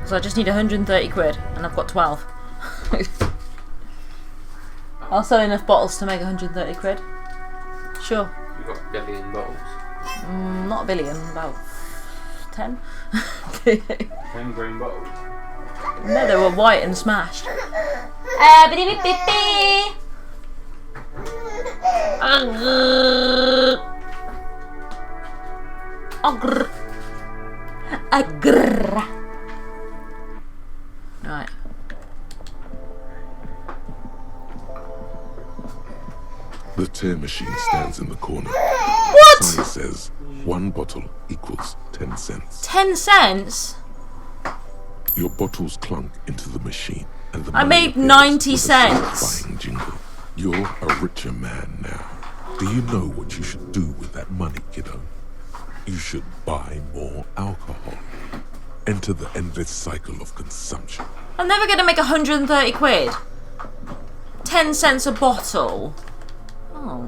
So I just need 130 quid, and I've got 12. I'll sell enough bottles to make 130 quid. Sure. You've got a billion bottles. Not a billion, about 10. 10 green bottles. No, they were white and smashed. Right. The tear machine stands in the corner. What? Sign says 1 bottle equals 10 cents. 10 cents? Your bottles clunk into the machine, and the I money made appears 90 with a cents. satisfying jingle. You're a richer man now. Do you know what you should do with that money, kiddo? You should buy more alcohol. Enter the endless cycle of consumption. I'm never going to make 130 quid. 10 cents a bottle. Oh.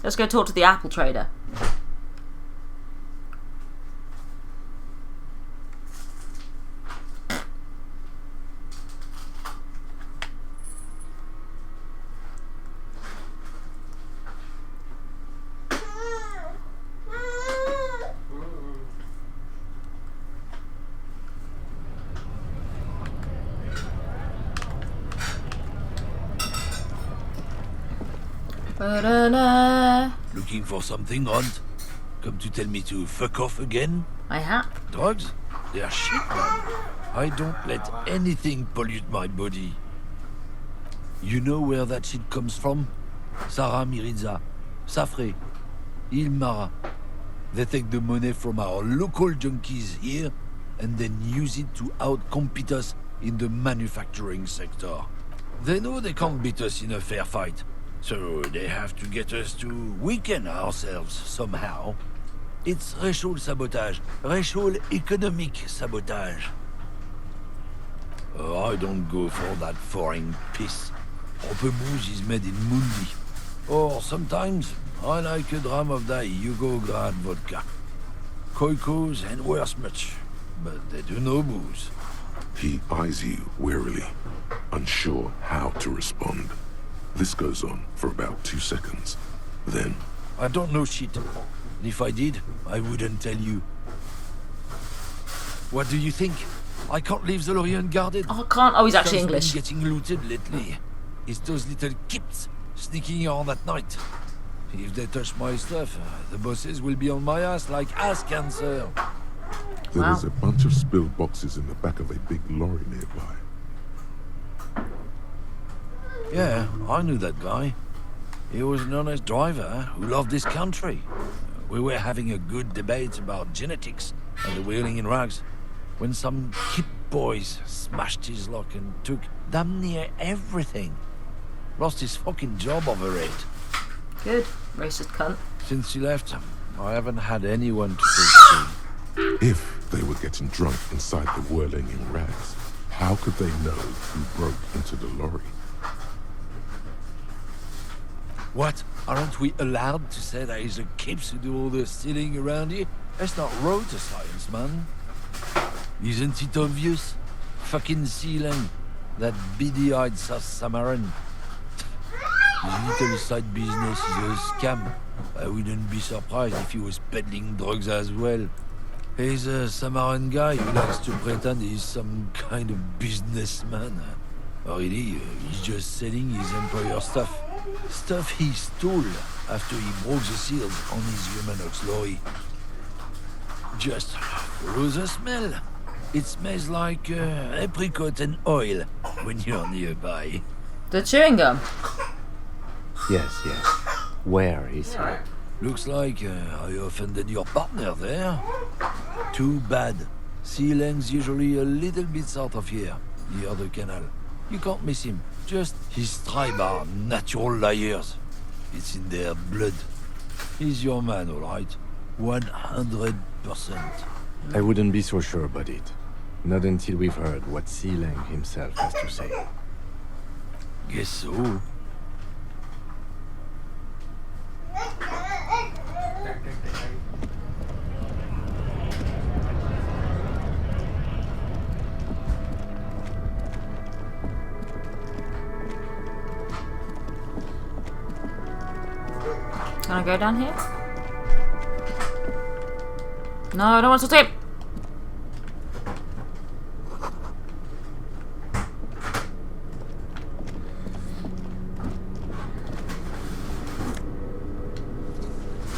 Let's go talk to the apple trader. Looking for something, Hunt? Come to tell me to fuck off again? I have. Drugs? They're shit, man. I don't let anything pollute my body. You know where that shit comes from? Sarah Miriza, Safre, Ilmara. They take the money from our local junkies here and then use it to outcompete us in the manufacturing sector. They know they can't beat us in a fair fight, so they have to get us to weaken ourselves somehow. It's racial sabotage, racial economic sabotage. I don't go for that foreign piss. Pamplemousse is made in Mundi. Or sometimes, I like a dram of that Yugograd vodka. Koikos and worse much, but they do no booze. He eyes you warily, unsure how to respond. This goes on for about 2 seconds. Then... I don't know shit. And if I did, I wouldn't tell you. What do you think? I can't leave the Lorient unguarded. Oh, I can't. Oh, he's actually Something's English. Getting looted lately. It's those little kips sneaking on at night. If they touch my stuff, the bosses will be on my ass like ass cancer. There was a bunch of spilled boxes in the back of a big lorry nearby. Yeah, I knew that guy. He was an honest driver who loved this country. We were having a good debate about genetics and the wheeling in rags when some kip boys smashed his lock and took damn near everything. Lost his fucking job over it. Good. Racist cunt. Since he left, I haven't had anyone to talk to. If they were getting drunk inside the whirling in rags, how could they know who broke into the lorry? What? Aren't we allowed to say that he's the kids who do all the stealing around here? That's not road to science, man. Isn't it obvious? Fucking Sealang, that beady-eyed South Samaran. His little side business is a scam. I wouldn't be surprised if he was peddling drugs as well. He's a Samaran guy who likes to pretend he's some kind of businessman. Or really, he's just selling his employer stuff. Stuff he stole after he broke the seals on his Humanox lorry. Just follow the smell. It smells like apricot and oil when you're nearby. The chewing gum? Yes. Where is he? Looks like I offended your partner there. Too bad. Sealang's usually a little bit south of here, near the canal. You can't miss him. Just his tribe are natural liars. It's in their blood. He's your man, all right? 100%. I wouldn't be so sure about it. Not until we've heard what Sealang himself has to say. Guess so. Can I go down here? No, I don't want to tape.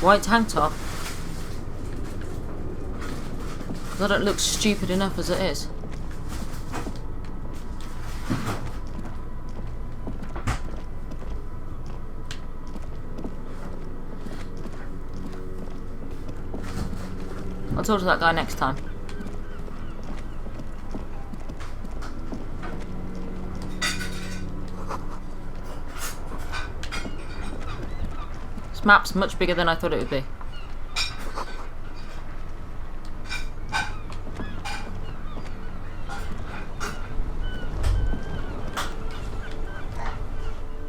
White tank top. Because I don't look stupid enough as it is. I'll talk to that guy next time. This map's much bigger than I thought it would be.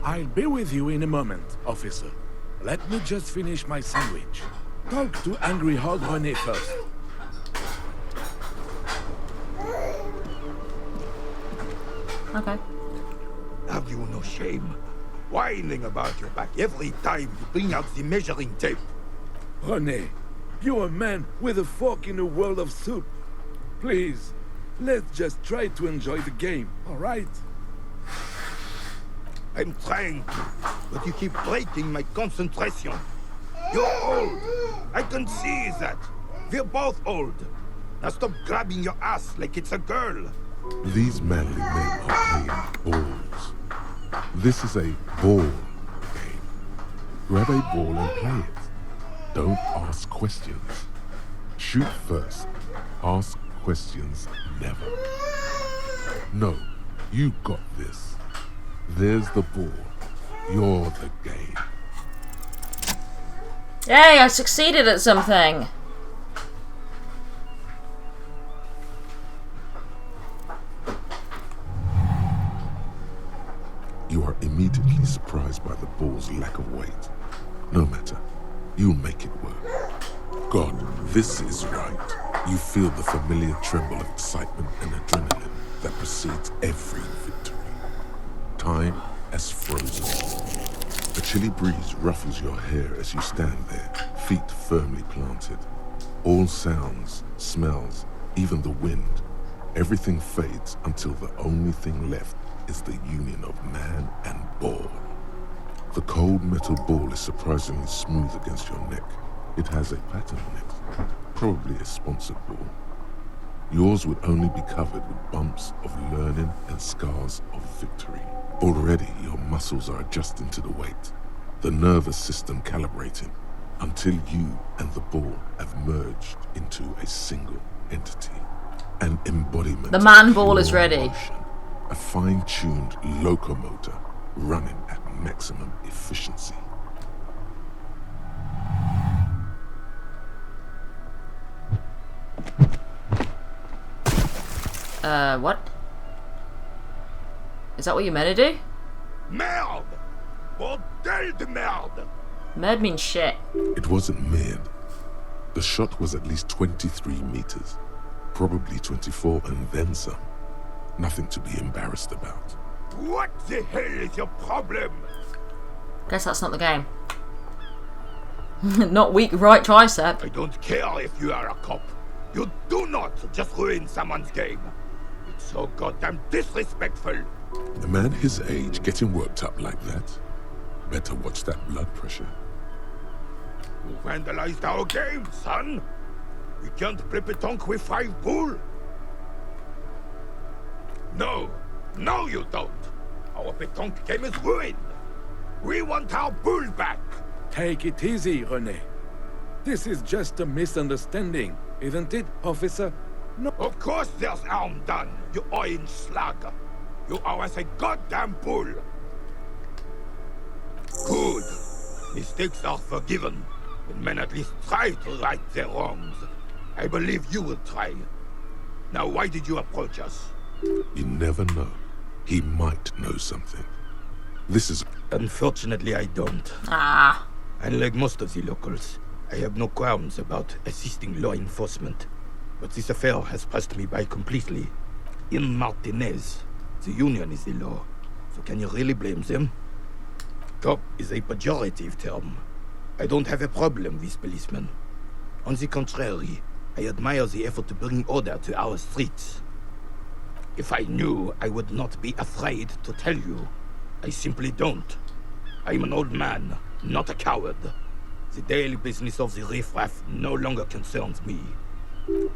I'll be with you in a moment, officer. Let me just finish my sandwich. Talk to Angry Hog René first. Okay. Have you no shame? Whining about your back every time you bring out the measuring tape. René, you're a man with a fork in a world of soup. Please, let's just try to enjoy the game, all right? I'm trying to, but you keep breaking my concentration. You're old. I can see that. We're both old. Now stop grabbing your ass like it's a girl. These manly men are playing balls. This is a ball game. Grab a ball and play it. Don't ask questions. Shoot first. Ask questions never. No, you got this. There's the ball. You're the game. Yay, I succeeded at something! You are immediately surprised by the ball's lack of weight. No matter, you'll make it work. God, this is right. You feel the familiar tremble of excitement and adrenaline that precedes every victory. Time has frozen. A chilly breeze ruffles your hair as you stand there, feet firmly planted. All sounds, smells, even the wind, everything fades until the only thing left is the union of man and ball. The cold metal ball is surprisingly smooth against your neck. It has a pattern on it, probably a sponsored ball. Yours would only be covered with bumps of learning and scars of victory. Already your muscles are adjusting to the weight, the nervous system calibrating, until you and the ball have merged into a single entity. An embodiment. The man ball is ready. Motion, a fine-tuned locomotor running at maximum efficiency. What? Is that what you're meant to do? Merde! Bordel de merde! Merd means shit. It wasn't mid. The shot was at least 23 meters. Probably 24 and then some. Nothing to be embarrassed about. What the hell is your problem? Guess that's not the game. Not weak right tricep. I don't care if you are a cop. You do not just ruin someone's game. It's so goddamn disrespectful. A man his age getting worked up like that? Better watch that blood pressure. You vandalized our game, son. We can't play petanque with 5 bull. No, no you don't. Our petanque game is ruined. We want our bull back. Take it easy, René. This is just a misunderstanding, isn't it, officer? No. Of course there's harm done, you orange slug. You owe us a goddamn bull. Good. Mistakes are forgiven. When men at least try to right their wrongs. I believe you will try. Now why did you approach us? You never know. He might know something. This is... Unfortunately, I don't. Ah. Unlike most of the locals, I have no qualms about assisting law enforcement. But this affair has passed me by completely. In Martinez, the union is the law. So can you really blame them? Cop is a pejorative term. I don't have a problem with policemen. On the contrary, I admire the effort to bring order to our streets. If I knew, I would not be afraid to tell you. I simply don't. I'm an old man, not a coward. The daily business of the riffraff no longer concerns me.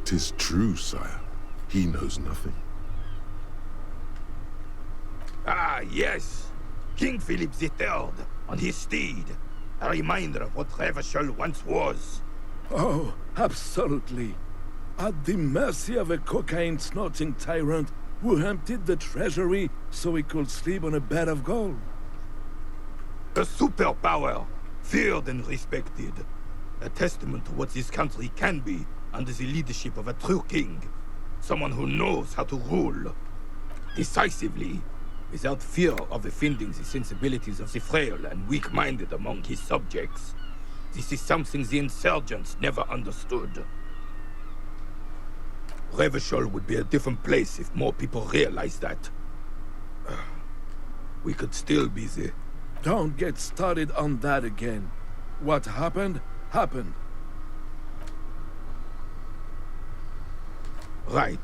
'Tis true, sire. He knows nothing. Ah, yes. King Philip III, on his steed. A reminder of what Revachol once was. Oh, absolutely. At the mercy of a cocaine-snorting tyrant who emptied the treasury so he could sleep on a bed of gold. A superpower, feared and respected. A testament to what this country can be under the leadership of a true king. Someone who knows how to rule. Decisively, without fear of offending the sensibilities of the frail and weak-minded among his subjects. This is something the insurgents never understood. Revachol would be a different place if more people realized that. We could still be the... Don't get started on that again. What happened, happened. Right.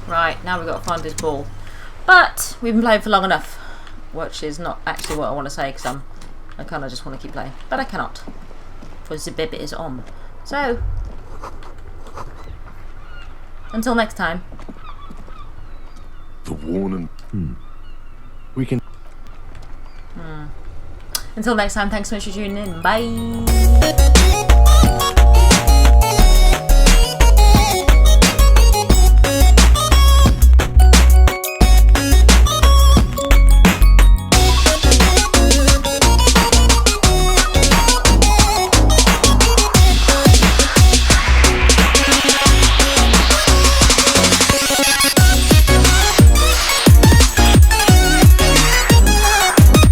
Right, now we've got to find this ball. But we've been playing for long enough. Which is not actually what I want to say, because I kind of just want to keep playing. But I cannot. Because the bib is on. So, until next time. The warning. We can... Until next time, thanks so much for tuning in. Bye!